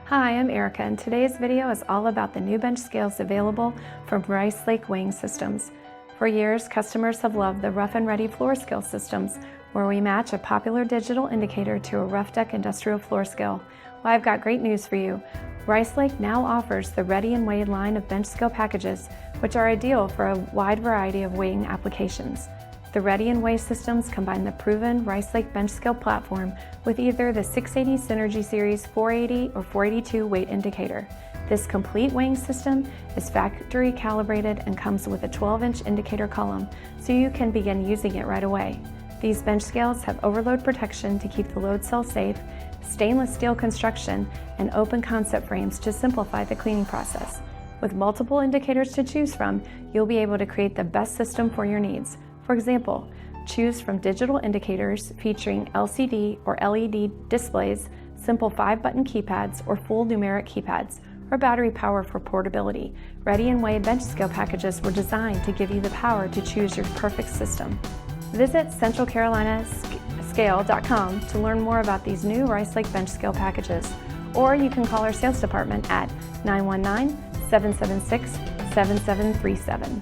Hi, I'm Erica, and today's video is all about the new bench scales available from Rice Lake Weighing Systems. For years, customers have loved the rough and ready floor scale systems, where we match a popular digital indicator to a rough deck industrial floor scale. Well, I've got great news for you. Rice Lake now offers the Ready and Weighed line of bench scale packages, which are ideal for a wide variety of weighing applications. The Ready and Weigh systems combine the proven Rice Lake bench scale platform with either the 680 Synergy Series 480 or 482 weight indicator. This complete weighing system is factory calibrated and comes with a 12-inch indicator column, so you can begin using it right away. These bench scales have overload protection to keep the load cell safe, stainless steel construction, and open concept frames to simplify the cleaning process. With multiple indicators to choose from, you'll be able to create the best system for your needs. For example, choose from digital indicators featuring LCD or LED displays, simple 5-button keypads, or full numeric keypads, or battery power for portability. Ready and Weigh bench scale packages were designed to give you the power to choose your perfect system. Visit centralcarolinascale.com to learn more about these new Rice Lake bench scale packages, or you can call our sales department at 919-776-7737.